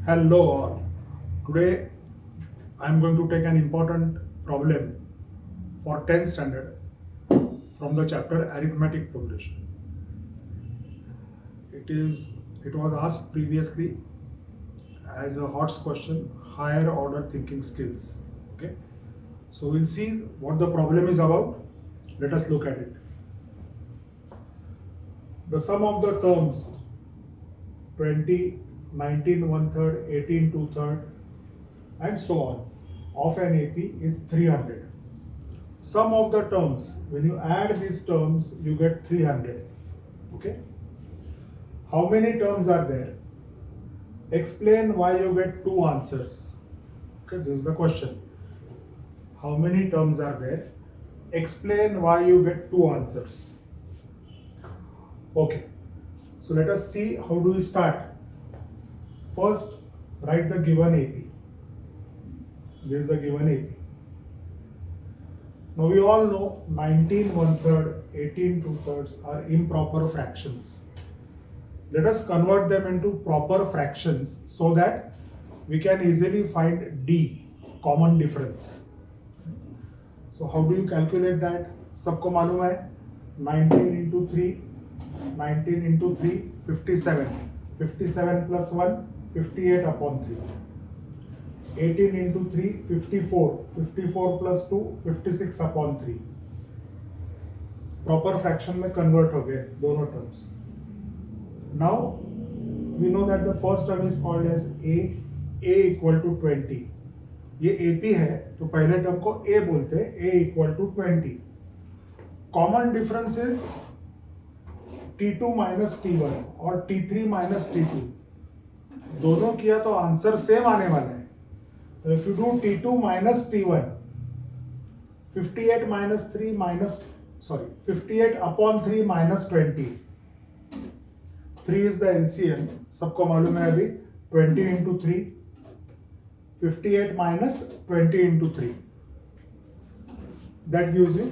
Hello all. Today I am going to take an important problem for 10th standard from the chapter arithmetic progression. It was asked previously as a HOTS question, higher order thinking skills. Okay. So we'll see what the problem is about. Let us look at it. The sum of the terms 20, 19 1/3, 18 2/3 and so on of an AP is 300. Sum of the terms, when you add these terms, you get 300. Okay. How many terms are there? Explain why you get two answers. Okay, this is the question. How many terms are there? Explain why you get two answers. Okay. So let us see how do we start. First, write the given AP. This is the given AP. Now we all know 19 1/3, 18 2/3 are improper fractions. Let us convert them into proper fractions so that we can easily find D, common difference. So how do you calculate that? सबको मालूम है 19 into 3, 19 into 3, 57. 57 plus 1, 58 upon 3. 18 into 3, 54. 54 plus 2, 56 upon 3. Proper fraction में convert हो गए दोनों terms. Now we know that the first term is called as A equal to 20. ये AP है तो पहले टर्म को A बोलते हैं, A equal to 20. Common difference is T2 minus T1 और T3 minus T2. दोनों किया तो आंसर सेम आने वाला है. So if you do T2 minus T1, 58 upon 3 minus 20. 3 is the LCM. सबको मालूम है अभी 20 into 3, 58 minus 20 into 3. That gives you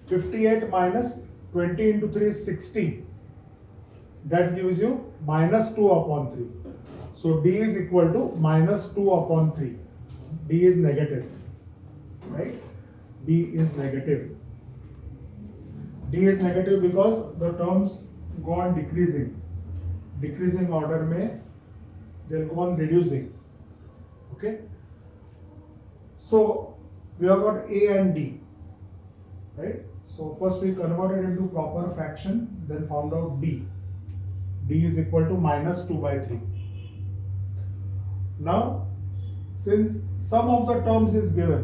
58 minus 20 into 3 is 60. That gives you minus 2 upon 3. So D is equal to minus 2 upon 3. D is negative. Right? D is negative. D is negative because the terms go on decreasing. Decreasing order में they'll go on reducing. Okay. So we have got A and D. Right. So first we converted into proper fraction, then found out D. D is equal to minus 2 by 3. Now, since sum of the terms is given,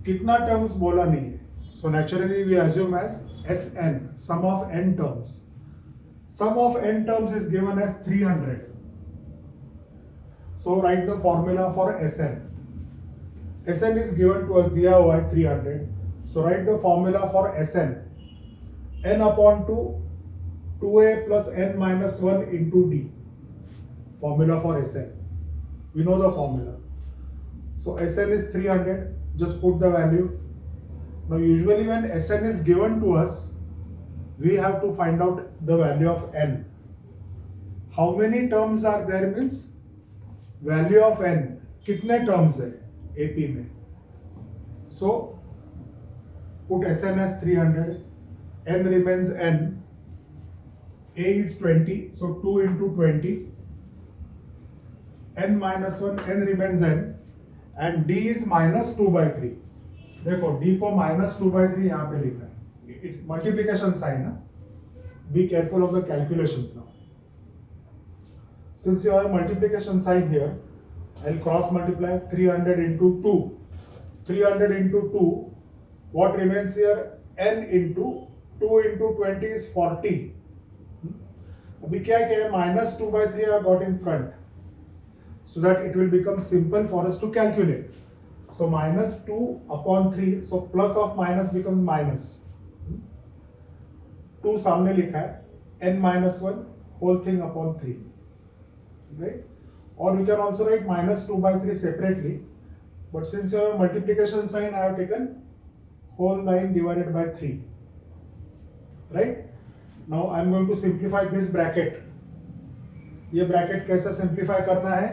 कितना terms बोला नहीं है. So naturally we assume as Sn, sum of n terms. Sum of n terms is given as 300. So write the formula for Sn. Sn is given to us दिया हुआ है 300. So write the formula for Sn. N upon 2, 2a plus n minus 1 into D. Formula for Sn. We know the formula. So Sn is 300. Just put the value. Now usually when Sn is given to us, we have to find out the value of n. How many terms are there means value of n. कितने terms है AP में. So put Sn as 300. N remains n. A is 20. So 2 into 20. N minus 1. N remains n. And D is minus 2 by 3. देखो D को minus 2 by 3 यहाँ पे लिखा है. It multiplication sign. Be careful of the calculations now. Since you have a multiplication sign here, I'll cross multiply 300 into 2. 300 into 2. What remains here? N into 2 into 20 is 40. अभी क्या है? Minus 2 by 3 I got in front, so that it will become simple for us to calculate. So minus 2 upon 3. So plus of minus becomes minus. 2 सामने लिखा है n minus 1 whole thing upon 3, right? Or you can also write minus 2 by 3 separately, but since you have a multiplication sign, I have taken whole line divided by 3, right? Now I am going to simplify this bracket. ये bracket कैसे simplify करना है?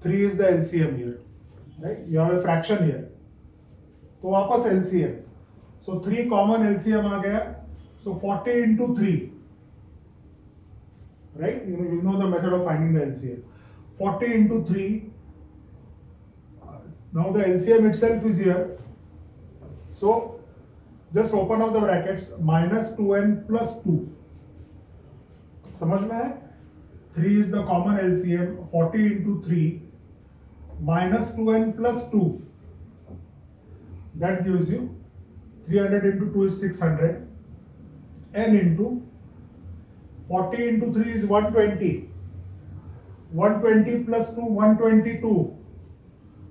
3 is the LCM here, right? You have a fraction here. तो वापस LCM. So 3 common LCM आ गया. So 40 into 3, right? You know the method of finding the LCM. 40 into 3. Now the LCM itself is here. So just open up the brackets. Minus 2n plus 2. समझ में है? 3 is the common LCM. 40 into 3 minus 2n plus 2. That gives you 300 into 2 is 600. N into 40 into 3 is 120. 120 plus 2, 122.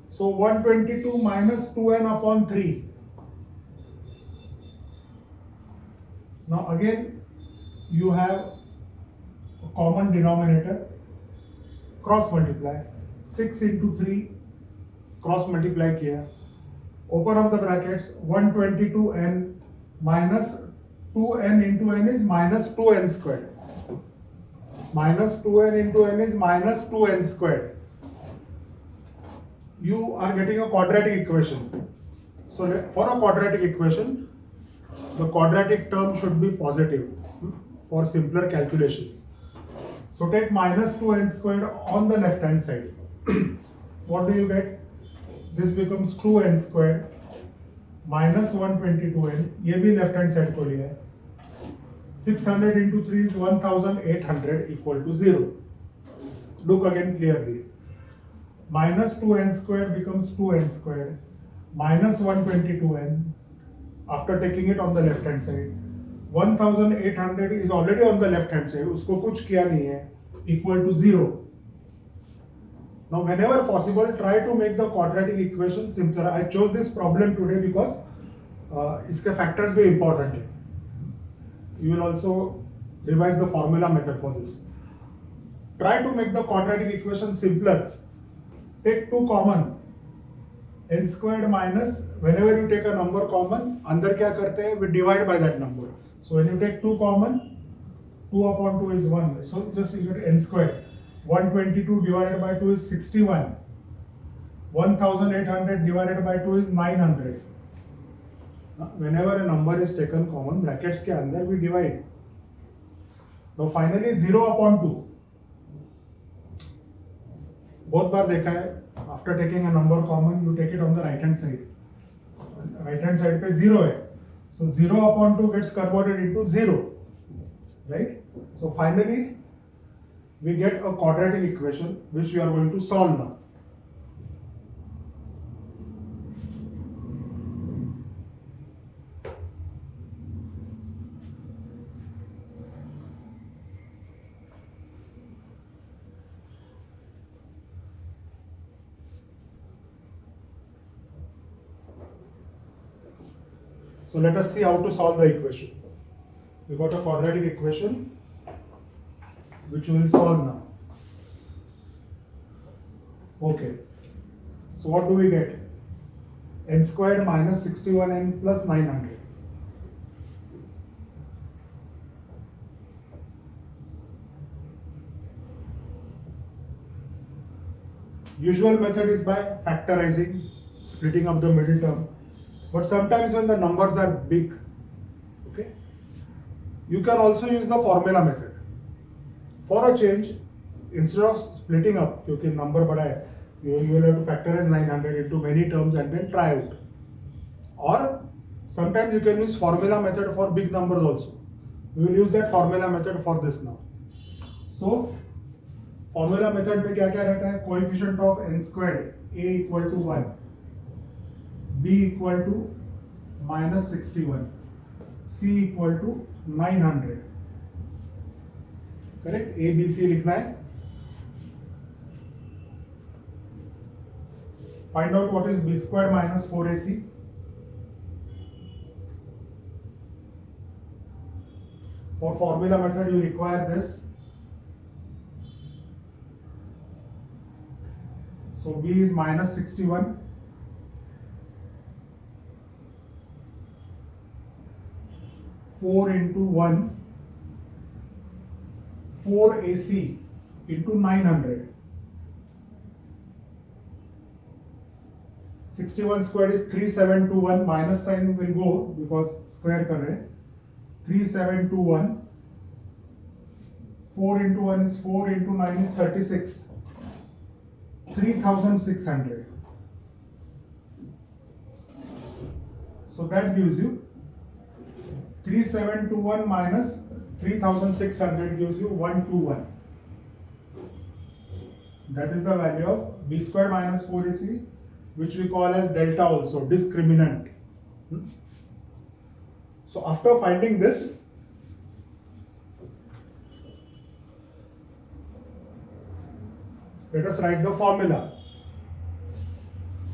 So 122 minus 2n upon 3. Now again you have a common denominator. Cross multiply. 6 into 3 cross multiply किया. Open up the brackets. 122n minus 2n into n is minus 2n squared. Minus 2n into n is minus 2n squared. You are getting a quadratic equation. So for a quadratic equation, the quadratic term should be positive for simpler calculations. So take minus 2n squared on the left hand side. What do you get? This becomes 2n squared minus 122n. ये भी left hand side को लिया है. 600 into 3 is 1800 equal to 0. Look again clearly. Minus 2n squared becomes 2n squared minus 122n after taking it on the left hand side. 1800 is already on the left hand side. उसको कुछ किया नहीं है. Equal to 0. Now whenever possible, try to make the quadratic equation simpler. I chose this problem today because इसके factors भी important है. You will also revise the formula method for this. Try to make the quadratic equation simpler. Take 2 common. N squared minus, whenever you take a number common, अंदर क्या करते हैं? We divide by that number. So when you take 2 common, 2 upon 2 is 1. So just you get n squared. 122 divided by 2 is 61. 1800 divided by 2 is 900. Whenever a number is taken common, brackets के अंदर we divide. Now finally 0 upon 2. बहुत बार देखा है, after taking a number common, you take it on the right hand side. Right hand side पे 0 है. So 0 upon 2 gets converted into 0. Right? So finally we get a quadratic equation which we are going to solve now. So let us see how to solve the equation. We got a quadratic equation which we will solve now. Okay. So what do we get? N squared minus 61n plus 900. Usual method is by factorizing, splitting up the middle term. But sometimes when the numbers are big, okay, you can also use the formula method. For a change, instead of splitting up, क्योंकि number बड़ा है, you will have to factorize 900 into many terms and then try out. Or sometimes you can use formula method for big numbers also. We will use that formula method for this now. So formula method में क्या क्या रहता है? Coefficient of n squared a equal to 1, b equal to minus 61, c equal to 900. Correct, A B C लिखना है. Find out what is B square minus 4ac. For formula method you require this. So b is minus 61. 4 into 1 4 AC into 900. 61 squared is 3721, minus sign will go because square कर रहे हैं. 3721, 4 into 1 is 4 into 9 is 36, 3600. So that gives you 3721 minus 3600 gives you 121. That is the value of b square minus 4ac, which we call as delta also, discriminant. So after finding this, let us write the formula.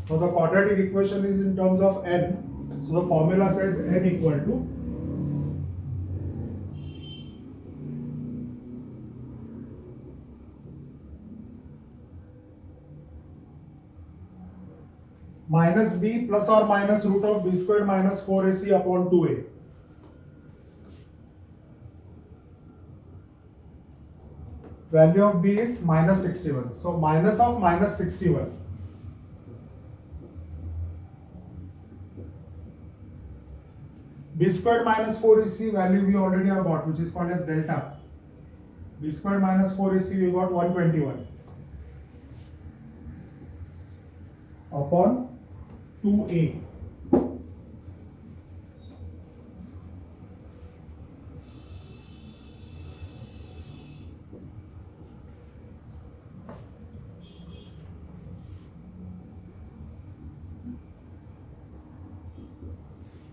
So the quadratic equation is in terms of n. So the formula says n equal to minus b plus or minus root of b squared minus 4ac upon 2a. Value of b is minus 61. So minus of minus 61. B squared minus 4ac value we already have got, which is called as delta. B squared minus 4ac we got 121 upon 2a.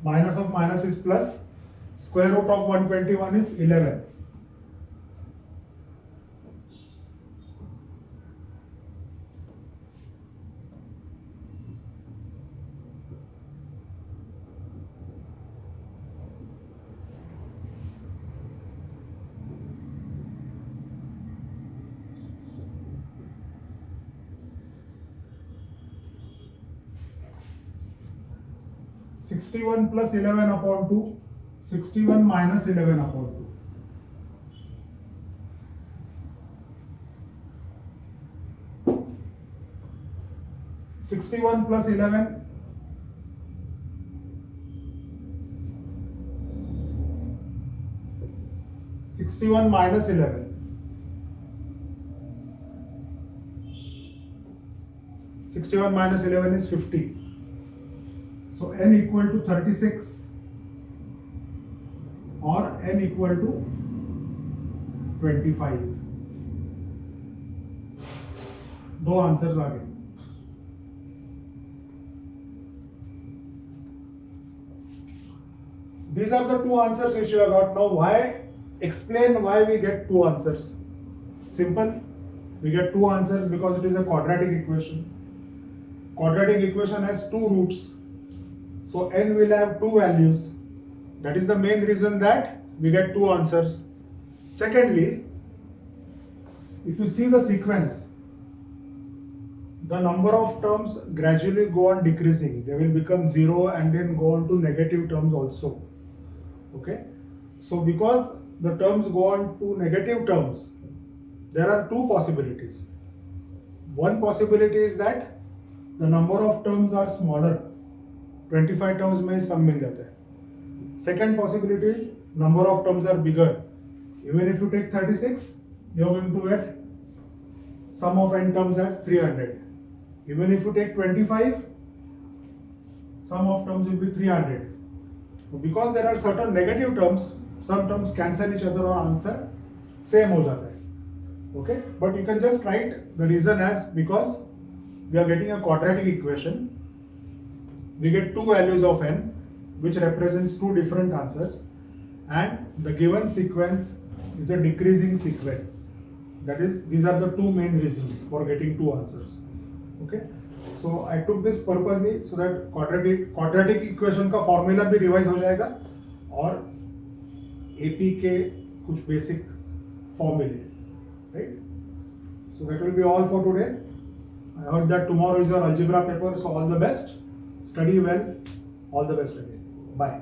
Minus of minus is plus, square root of 121 is 11. Sixty-one plus 11 upon 2, 61 minus 11 upon 2. 61 plus 11, 61 minus 11. 61 minus 11 is 50. So n equal to 36 or n equal to 25. दो answers आ गए. These are the two answers which you have got. Now why, explain why we get two answers. Simple, we get two answers because it is a quadratic equation. Quadratic equation has two roots. So n will have two values. That is the main reason that we get two answers. Secondly, if you see the sequence, the number of terms gradually go on decreasing. They will become 0 and then go on to negative terms also. Okay. So because the terms go on to negative terms, there are two possibilities. One possibility is that the number of terms are smaller. 25 terms में सम मिल जाता है. Second possibility is number of terms are bigger. Even if you take 36, you are going to get sum of n terms as 300. Even if you take 25, sum of terms will be 300. So because there are certain negative terms, some terms cancel each other और answer same हो जाता है. Okay, but you can just write the reason as because we are getting a quadratic equation. We get two values of n which represents two different answers, and the given sequence is a decreasing sequence. That is, these are the two main reasons for getting two answers. Okay, so I took this purposely so that quadratic equation का formula भी revise हो जाएगा और AP के कुछ basic formulae, right? So that will be all for today. I heard that tomorrow is your algebra paper, so all the best. Study well. All the best again. Bye.